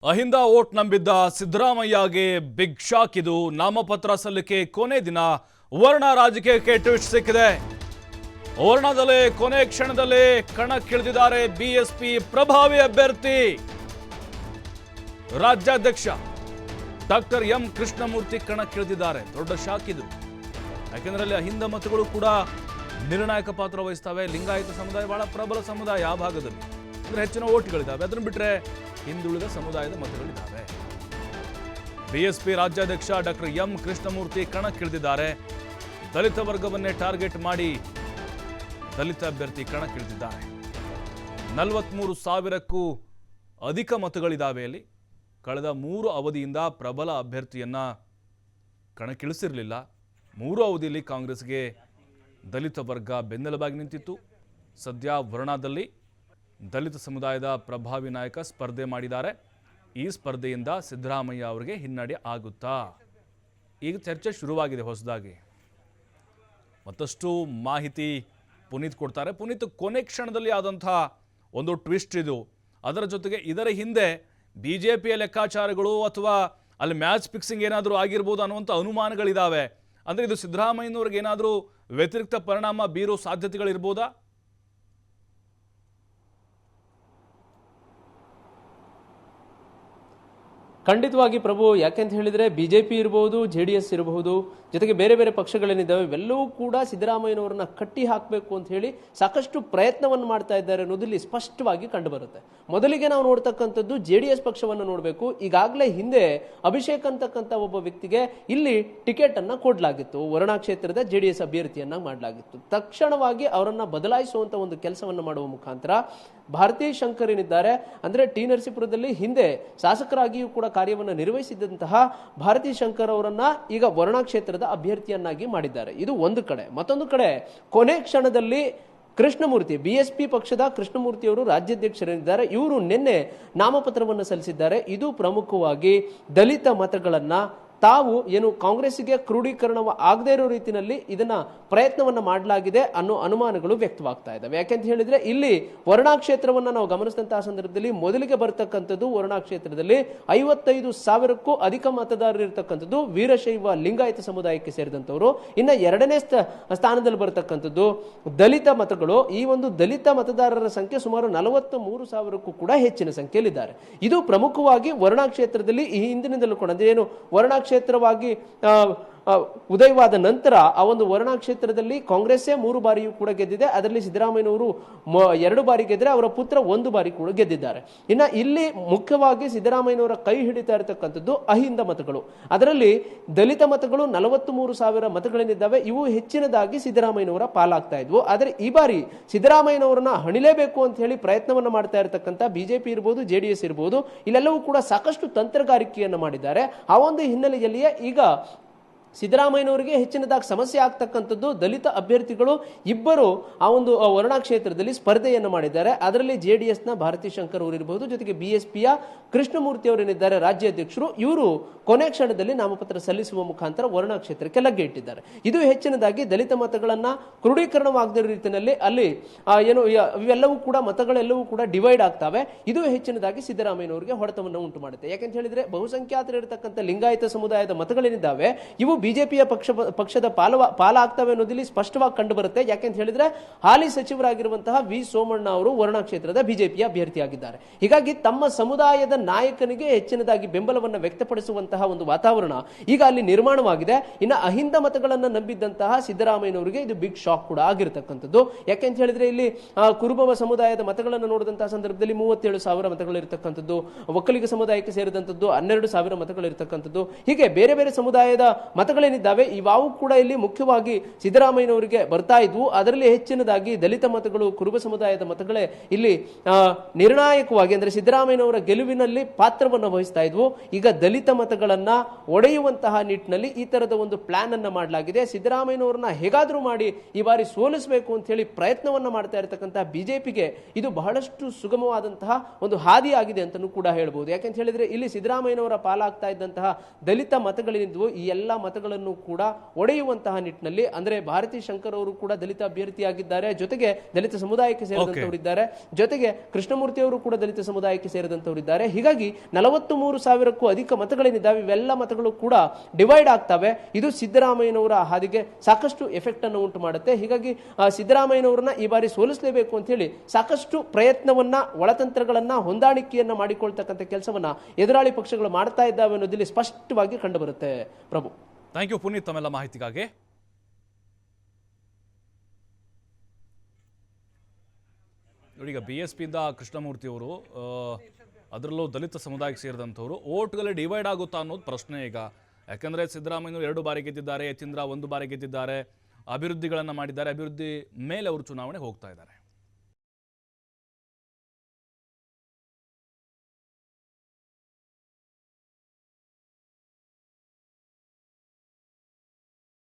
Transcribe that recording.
Ahinda vote ನಂಬಿದ್ದ ಸಿದ್ದರಾಮಯ್ಯಗೆ big shock. ಇದು ನಾಮಪತ್ರ ಸಲ್ಲಿಕೆ ಕೊನೆ ದಿನ ವರ್ಣ ರಾಜಕೀಯಕ್ಕೆ ಟ್ವಿಸ್ಟ್ ಸಿಕ್ಕಿದೆ. ವರ್ಣದಲ್ಲಿ ಕೊನೆ ಕ್ಷಣದಲ್ಲಿ ಕಣಕ್ಕಿಳಿದಿದ್ದಾರೆ ಬಿಎಸ್ಪಿ ಪ್ರಭಾವಿ ಅಭ್ಯರ್ಥಿ ರಾಜ್ಯಾಧ್ಯಕ್ಷ ಡಾಕ್ಟರ್ ಎಂ ಕೃಷ್ಣಮೂರ್ತಿ ಕಣಕ್ಕಿಳಿದಿದ್ದಾರೆ. ದೊಡ್ಡ ಶಾಕ್ ಇದು. ಯಾಕೆಂದ್ರೆ ಅಲ್ಲಿ ಅಹಿಂದ ಮತಗಳು ಕೂಡ ನಿರ್ಣಾಯಕ ಪಾತ್ರ ವಹಿಸ್ತವೆ. ಲಿಂಗಾಯತ ಸಮುದಾಯ ಬಹಳ ಪ್ರಬಲ ಸಮುದಾಯ ಆ ಭಾಗದಲ್ಲಿ, ಅಂದ್ರೆ ಹೆಚ್ಚಿನ ಓಟ್ಗಳಿದ್ದಾವೆ. ಅದನ್ನು ಬಿಟ್ಟರೆ ಹಿಂದುಳಿದ ಸಮುದಾಯದ ಮತಗಳಿದ್ದಾವೆ. ಬಿಎಸ್ಪಿ ರಾಜ್ಯಾಧ್ಯಕ್ಷ ಡಾಕ್ಟರ್ ಎಂ ಕೃಷ್ಣಮೂರ್ತಿ ಕಣಕ್ಕಿಳಿದಿದ್ದಾರೆ. ದಲಿತ ವರ್ಗವನ್ನೇ ಟಾರ್ಗೆಟ್ ಮಾಡಿ ದಲಿತ ಅಭ್ಯರ್ಥಿ ಕಣಕ್ಕಿಳಿದಿದ್ದಾರೆ. 43,000ಕ್ಕೂ ಅಧಿಕ ಮತಗಳಿದ್ದಾವೆ. ಅಲ್ಲಿ ಕಳೆದ 3 ಅವಧಿಯಿಂದ ಪ್ರಬಲ ಅಭ್ಯರ್ಥಿಯನ್ನ ಕಣಕ್ಕಿಳಿಸಿರಲಿಲ್ಲ. 3 ಅವಧಿಯಲ್ಲಿ ಕಾಂಗ್ರೆಸ್ಗೆ ದಲಿತ ವರ್ಗ ಬೆನ್ನೆಲುಬಾಗಿ ನಿಂತಿತ್ತು. ಸದ್ಯ ವರ್ಣದಲ್ಲಿ ದಲಿತ ಸಮುದಾಯದ ಪ್ರಭಾವಿ ನಾಯಕ ಸ್ಪರ್ಧೆ ಮಾಡಿದ್ದಾರೆ. ಈ ಸ್ಪರ್ಧೆಯಿಂದ ಸಿದ್ದರಾಮಯ್ಯ ಅವರಿಗೆ ಹಿನ್ನಡೆ ಆಗುತ್ತಾ? ಈಗ ಚರ್ಚೆ ಶುರುವಾಗಿದೆ ಹೊಸದಾಗಿ. ಮತ್ತಷ್ಟು ಮಾಹಿತಿ ಪುನೀತ್ ಕೊಡ್ತಾರೆ. ಪುನೀತ್, ಕೊನೆ ಕ್ಷಣದಲ್ಲಿ ಆದಂತಹ ಒಂದು ಟ್ವಿಸ್ಟ್ ಇದು. ಅದರ ಜೊತೆಗೆ ಇದರ ಹಿಂದೆ ಬಿಜೆಪಿಯ ಲೆಕ್ಕಾಚಾರಗಳು ಅಥವಾ ಅಲ್ಲಿ ಮ್ಯಾಚ್ ಫಿಕ್ಸಿಂಗ್ ಏನಾದರೂ ಆಗಿರ್ಬೋದು ಅನ್ನುವಂಥ ಅನುಮಾನಗಳಿದ್ದಾವೆ. ಅಂದರೆ ಇದು ಸಿದ್ದರಾಮಯ್ಯನವ್ರಿಗೆ ಏನಾದರೂ ವ್ಯತಿರಿಕ್ತ ಪರಿಣಾಮ ಬೀರೋ ಸಾಧ್ಯತೆಗಳಿರ್ಬೋದಾ? ಖಂಡಿತವಾಗಿ ಪ್ರಭು, ಯಾಕೆಂತ ಹೇಳಿದ್ರೆ ಬಿಜೆಪಿ ಇರಬಹುದು, JDS ಇರಬಹುದು, ಜೊತೆಗೆ ಬೇರೆ ಬೇರೆ ಪಕ್ಷಗಳೇನಿದ್ದಾವೆ ಇವೆಲ್ಲವೂ ಕೂಡ ಸಿದ್ದರಾಮಯ್ಯನವರನ್ನ ಕಟ್ಟಿ ಹಾಕಬೇಕು ಅಂತ ಹೇಳಿ ಸಾಕಷ್ಟು ಪ್ರಯತ್ನವನ್ನು ಮಾಡ್ತಾ ಇದ್ದಾರೆ ಅನ್ನೋದು ಇಲ್ಲಿ ಸ್ಪಷ್ಟವಾಗಿ ಕಂಡು ಬರುತ್ತೆ. ಮೊದಲಿಗೆ ನಾವು ನೋಡ್ತಕ್ಕಂಥದ್ದು JDS ಪಕ್ಷವನ್ನು ನೋಡಬೇಕು. ಈಗಾಗಲೇ ಹಿಂದೆ ಅಭಿಷೇಕ್ ಅಂತಕ್ಕಂಥ ಒಬ್ಬ ವ್ಯಕ್ತಿಗೆ ಇಲ್ಲಿ ಟಿಕೆಟ್ ಅನ್ನ ಕೊಡಲಾಗಿತ್ತು. ವರುಣಾ ಕ್ಷೇತ್ರದ JDS ಅಭ್ಯರ್ಥಿಯನ್ನ ಮಾಡಲಾಗಿತ್ತು. ತಕ್ಷಣವಾಗಿ ಅವರನ್ನ ಬದಲಾಯಿಸುವಂತ ಒಂದು ಕೆಲಸವನ್ನು ಮಾಡುವ ಮುಖಾಂತರ ಭಾರತೀ ಶಂಕರ್ ಏನಿದ್ದಾರೆ, ಅಂದ್ರೆ ಟಿ ನರಸೀಪುರದಲ್ಲಿ ಹಿಂದೆ ಶಾಸಕರಾಗಿಯೂ ಕೂಡ ಕಾರ್ಯವನ್ನು ನಿರ್ವಹಿಸಿದಂತಹ ಭಾರತೀ ಶಂಕರ್ ಅವರನ್ನ ಈಗ ವರುಣಾ ಕ್ಷೇತ್ರದ ಅಭ್ಯರ್ಥಿಯನ್ನಾಗಿ ಮಾಡಿದ್ದಾರೆ. ಇದು ಒಂದು ಕಡೆ. ಮತ್ತೊಂದು ಕಡೆ ಕೊನೆ ಕ್ಷಣದಲ್ಲಿ ಕೃಷ್ಣಮೂರ್ತಿ, ಬಿಎಸ್ಪಿ ಪಕ್ಷದ ಕೃಷ್ಣಮೂರ್ತಿ ಅವರು ರಾಜ್ಯಾಧ್ಯಕ್ಷರಿದ್ದಾರೆ. ಇವರು ನಿನ್ನೆ ನಾಮಪತ್ರವನ್ನು ಸಲ್ಲಿಸಿದ್ದಾರೆ. ಇದು ಪ್ರಮುಖವಾಗಿ ದಲಿತ ಮತಗಳನ್ನ ತಾವು ಏನು ಕಾಂಗ್ರೆಸ್ಗೆ ಕ್ರೋಢೀಕರಣ ಆಗದೇ ಇರೋ ರೀತಿಯಲ್ಲಿ ಇದನ್ನ ಪ್ರಯತ್ನವನ್ನ ಮಾಡಲಾಗಿದೆ ಅನ್ನೋ ಅನುಮಾನಗಳು ವ್ಯಕ್ತವಾಗ್ತಾ ಇದ್ದಾವೆ. ಯಾಕೆಂತ ಹೇಳಿದ್ರೆ ಇಲ್ಲಿ ವರುಣಾ ಕ್ಷೇತ್ರವನ್ನ ನಾವು ಗಮನಿಸಿದಂತಹ ಸಂದರ್ಭದಲ್ಲಿ ಮೊದಲಿಗೆ ಬರ್ತಕ್ಕಂಥದ್ದು ವರುಣಾ ಕ್ಷೇತ್ರದಲ್ಲಿ 55,000ಕ್ಕೂ ಅಧಿಕ ಮತದಾರರು ಇರತಕ್ಕಂಥದ್ದು ವೀರಶೈವ ಲಿಂಗಾಯತ ಸಮುದಾಯಕ್ಕೆ ಸೇರಿದಂತವರು. ಇನ್ನ ಎರಡನೇ ಸ್ಥಾನದಲ್ಲಿ ಬರ್ತಕ್ಕಂಥದ್ದು ದಲಿತ ಮತಗಳು. ಈ ಒಂದು ದಲಿತ ಮತದಾರರ ಸಂಖ್ಯೆ ಸುಮಾರು 43,000ಕ್ಕೂ ಕೂಡ ಹೆಚ್ಚಿನ ಸಂಖ್ಯೆಯಲ್ಲಿದ್ದಾರೆ. ಇದು ಪ್ರಮುಖವಾಗಿ ವರುಣಾ ಕ್ಷೇತ್ರದಲ್ಲಿ ಈ ಹಿಂದಿನಿಂದಲೂ ಕೂಡ ಅಂದ್ರೆ ಏನು ವರುಣಾ ಕ್ಷೇತ್ರವಾಗಿ ಉದಯವಾದ ನಂತರ ಆ ಒಂದು ವರುಣಾ ಕ್ಷೇತ್ರದಲ್ಲಿ ಕಾಂಗ್ರೆಸ್ಸೇ 3 ಬಾರಿಯೂ ಕೂಡ ಗೆದ್ದಿದೆ. ಅದರಲ್ಲಿ ಸಿದ್ದರಾಮಯ್ಯನವರು 2 ಬಾರಿ ಗೆದ್ರೆ, ಅವರ ಪುತ್ರ 1 ಬಾರಿ ಕೂಡ ಗೆದ್ದಿದ್ದಾರೆ. ಇನ್ನು ಇಲ್ಲಿ ಮುಖ್ಯವಾಗಿ ಸಿದ್ದರಾಮಯ್ಯನವರ ಕೈ ಹಿಡಿತಾ ಇರತಕ್ಕಂಥದ್ದು ಅಹಿಂದ ಮತಗಳು. ಅದರಲ್ಲಿ ದಲಿತ ಮತಗಳು 43,000 ಮತಗಳೇನಿದ್ದಾವೆ ಇವು ಹೆಚ್ಚಿನದಾಗಿ ಸಿದ್ದರಾಮಯ್ಯನವರ ಪಾಲಾಗ್ತಾ ಇದ್ವು. ಆದರೆ ಈ ಬಾರಿ ಸಿದ್ದರಾಮಯ್ಯನವರನ್ನ ಹಣಿಲೇಬೇಕು ಅಂತ ಹೇಳಿ ಪ್ರಯತ್ನವನ್ನ ಮಾಡ್ತಾ ಇರತಕ್ಕಂಥ ಬಿಜೆಪಿ ಇರ್ಬೋದು, JDS ಇರ್ಬೋದು, ಇಲ್ಲೆಲ್ಲವೂ ಕೂಡ ಸಾಕಷ್ಟು ತಂತ್ರಗಾರಿಕೆಯನ್ನು ಮಾಡಿದ್ದಾರೆ. ಆ ಒಂದು ಹಿನ್ನೆಲೆಯಲ್ಲಿಯೇ ಈಗ ಸಿದ್ದರಾಮಯ್ಯನವರಿಗೆ ಹೆಚ್ಚಿನದಾಗಿ ಸಮಸ್ಯೆ ಆಗ್ತಕ್ಕಂಥದ್ದು ದಲಿತ ಅಭ್ಯರ್ಥಿಗಳು ಇಬ್ಬರು ಆ ಒಂದು ವರುಣಾ ಕ್ಷೇತ್ರದಲ್ಲಿ ಸ್ಪರ್ಧೆಯನ್ನು ಮಾಡಿದ್ದಾರೆ. ಅದರಲ್ಲಿ JDSನ ಭಾರತೀ ಶಂಕರ್ ಅವರು ಇರಬಹುದು, ಜೊತೆಗೆ BSPಯ ಕೃಷ್ಣಮೂರ್ತಿ ಅವರೇನಿದ್ದಾರೆ ರಾಜ್ಯಾಧ್ಯಕ್ಷರು, ಇವರು ಕೊನೆ ಕ್ಷಣದಲ್ಲಿ ನಾಮಪತ್ರ ಸಲ್ಲಿಸುವ ಮುಖಾಂತರ ವರುಣಾ ಕ್ಷೇತ್ರಕ್ಕೆ ಲಗ್ಗೆ ಇಟ್ಟಿದ್ದಾರೆ. ಇದು ಹೆಚ್ಚಿನದಾಗಿ ದಲಿತ ಮತಗಳನ್ನ ಕ್ರೋಢೀಕರಣವಾಗದ ರೀತಿಯಲ್ಲಿ ಅಲ್ಲಿ ಏನು ಇವೆಲ್ಲವೂ ಕೂಡ ಮತಗಳೆಲ್ಲವೂ ಕೂಡ ಡಿವೈಡ್ ಆಗ್ತವೆ. ಇದು ಹೆಚ್ಚಿನದಾಗಿ ಸಿದ್ದರಾಮಯ್ಯನವರಿಗೆ ಹೊಡೆತವನ್ನು ಉಂಟು ಮಾಡುತ್ತೆ. ಯಾಕೆಂತ ಬಹುಸಂಖ್ಯಾತರು ಇರತಕ್ಕಂಥ ಲಿಂಗಾಯತ ಸಮುದಾಯದ ಮತಗಳೇನಿದ್ದಾವೆ ಇವು ಬಿಜೆಪಿಯ ಪಕ್ಷದ ಪಾಲಾಗ್ತವೆ ಅನ್ನೋದಿಲ್ಲಿ ಸ್ಪಷ್ಟವಾಗಿ ಕಂಡು ಬರುತ್ತೆ. ಯಾಕೆಂತ ಹೇಳಿದ್ರೆ ಹಾಲಿ ಸಚಿವರಾಗಿರುವಂತಹ ವಿ ಸೋಮಣ್ಣ ಅವರು ವರುಣಾ ಕ್ಷೇತ್ರದ ಬಿಜೆಪಿಯ ಅಭ್ಯರ್ಥಿಯಾಗಿದ್ದಾರೆ. ಹೀಗಾಗಿ ತಮ್ಮ ಸಮುದಾಯದ ನಾಯಕನಿಗೆ ಹೆಚ್ಚಿನದಾಗಿ ಬೆಂಬಲವನ್ನು ವ್ಯಕ್ತಪಡಿಸುವಂತಹ ಒಂದು ವಾತಾವರಣ ಈಗ ಅಲ್ಲಿ ನಿರ್ಮಾಣವಾಗಿದೆ. ಇನ್ನು ಅಹಿಂದ ಮತಗಳನ್ನ ನಂಬಿದ್ದಂತಹ ಸಿದ್ದರಾಮಯ್ಯನವರಿಗೆ ಇದು ಬಿಗ್ ಶಾಕ್ ಕೂಡ ಆಗಿರತಕ್ಕಂಥದ್ದು. ಯಾಕೆಂತ ಹೇಳಿದ್ರೆ ಇಲ್ಲಿ ಕುರುಬ ಸಮುದಾಯದ ಮತಗಳನ್ನು ನೋಡಿದಂತಹ ಸಂದರ್ಭದಲ್ಲಿ 37,000 ಮತಗಳಿರ್ತಕ್ಕಂಥದ್ದು, ಒಕ್ಕಲಿಗ ಸಮುದಾಯಕ್ಕೆ ಸೇರಿದಂಥದ್ದು 12,000 ಮತಗಳಿರ್ತಕ್ಕಂಥದ್ದು, ಹೀಗೆ ಬೇರೆ ಬೇರೆ ಸಮುದಾಯದ ಮತಗಳೇನಿದ್ದಾವೆ ಇವಾವು ಕೂಡ ಇಲ್ಲಿ ಮುಖ್ಯವಾಗಿ ಸಿದ್ದರಾಮಯ್ಯನವರಿಗೆ ಬರ್ತಾ ಇದ್ವು. ಅದರಲ್ಲಿ ಹೆಚ್ಚಿನದಾಗಿ ದಲಿತ ಮತಗಳು, ಕುರುಬ ಸಮುದಾಯದ ಮತಗಳೇ ಇಲ್ಲಿ ನಿರ್ಣಾಯಕವಾಗಿ ಅಂದ್ರೆ ಸಿದ್ದರಾಮಯ್ಯನವರ ಗೆಲುವಿನಲ್ಲಿ ಪಾತ್ರವನ್ನು ವಹಿಸ್ತಾ ಇದ್ವು. ಈಗ ದಲಿತ ಮತಗಳನ್ನ ಒಡೆಯುವಂತಹ ನಿಟ್ಟಿನಲ್ಲಿ ಈ ತರದ ಒಂದು ಪ್ಲಾನ್ ಅನ್ನ ಮಾಡಲಾಗಿದೆ. ಸಿದ್ದರಾಮಯ್ಯನವರನ್ನ ಹೇಗಾದ್ರೂ ಮಾಡಿ ಈ ಬಾರಿ ಸೋಲಿಸಬೇಕು ಅಂತ ಹೇಳಿ ಪ್ರಯತ್ನವನ್ನ ಮಾಡ್ತಾ ಇರತಕ್ಕಂತಹ ಬಿಜೆಪಿಗೆ ಇದು ಬಹಳಷ್ಟು ಸುಗಮವಾದಂತಹ ಒಂದು ಹಾದಿಯಾಗಿದೆ ಅಂತಲೂ ಕೂಡ ಹೇಳ್ಬೋದು. ಯಾಕೆಂತ ಹೇಳಿದ್ರೆ ಇಲ್ಲಿ ಸಿದ್ದರಾಮಯ್ಯನವರ ಪಾಲಾಗ್ತಾ ಇದ್ದಂತಹ ದಲಿತ ಮತಗಳೇನಿದ್ವು ಈ ಎಲ್ಲ ಮತ ಮತಗಳನ್ನು ಕೂಡ ಒಡೆಯುವಂತಹ ನಿಟ್ಟಿನಲ್ಲಿ, ಅಂದ್ರೆ ಭಾರತಿ ಶಂಕರ್ ಅವರು ಕೂಡ ದಲಿತ ಅಭ್ಯರ್ಥಿಯಾಗಿದ್ದಾರೆ, ಜೊತೆಗೆ ದಲಿತ ಸಮುದಾಯಕ್ಕೆ ಸೇರಿದಂತವರಿದ್ದಾರೆ, ಜೊತೆಗೆ ಕೃಷ್ಣಮೂರ್ತಿ ಅವರು ಕೂಡ ದಲಿತ ಸಮುದಾಯಕ್ಕೆ ಸೇರಿದಂತವರಿದ್ದಾರೆ. ಹೀಗಾಗಿ 43,000ಕ್ಕೂ ಅಧಿಕ ಮತಗಳೇನಿದ್ದಾವೆ ಇವೆಲ್ಲ ಮತಗಳು ಕೂಡ ಡಿವೈಡ್ ಆಗ್ತವೆ. ಇದು ಸಿದ್ದರಾಮಯ್ಯನವರ ಹಾದಿಗೆ ಸಾಕಷ್ಟು ಎಫೆಕ್ಟ್ ಅನ್ನು ಉಂಟು ಮಾಡುತ್ತೆ. ಹೀಗಾಗಿ ಸಿದ್ದರಾಮಯ್ಯನವರನ್ನ ಈ ಬಾರಿ ಸೋಲಿಸಲೇಬೇಕು ಅಂತ ಹೇಳಿ ಸಾಕಷ್ಟು ಪ್ರಯತ್ನವನ್ನ, ಒಳತಂತ್ರಗಳನ್ನ, ಹೊಂದಾಣಿಕೆಯನ್ನ ಮಾಡಿಕೊಳ್ತಕ್ಕಂಥ ಕೆಲಸವನ್ನ ಎದುರಾಳಿ ಪಕ್ಷಗಳು ಮಾಡ್ತಾ ಇದ್ದಾವೆ ಅನ್ನೋದಿಲ್ಲಿ ಸ್ಪಷ್ಟವಾಗಿ ಕಂಡು ಬರುತ್ತೆ. ಪ್ರಭು, ಥ್ಯಾಂಕ್ ಯು ಪುನೀತ್ ತಮ್ಮೆಲ್ಲ ಮಾಹಿತಿಗಾಗಿ. ನೋಡಿ, ಈಗ BSP ಇಂದ ಕೃಷ್ಣಮೂರ್ತಿ ಅವರು, ಅದರಲ್ಲೂ ದಲಿತ ಸಮುದಾಯಕ್ಕೆ ಸೇರಿದಂಥವ್ರು, ಓಟ್ಗಳೇ ಡಿವೈಡ್ ಆಗುತ್ತಾ ಅನ್ನೋದು ಪ್ರಶ್ನೆ ಈಗ. ಯಾಕಂದರೆ ಸಿದ್ದರಾಮಯ್ಯನವರು 2 ಬಾರಿ ಗೆದ್ದಿದ್ದಾರೆ, ಯತೀಂದ್ರ 1 ಬಾರಿ ಗೆದ್ದಿದ್ದಾರೆ, ಅಭಿವೃದ್ಧಿಗಳನ್ನು ಮಾಡಿದ್ದಾರೆ, ಅಭಿವೃದ್ಧಿ ಮೇಲೆ ಅವರು ಚುನಾವಣೆ ಹೋಗ್ತಾ ಇದ್ದಾರೆ.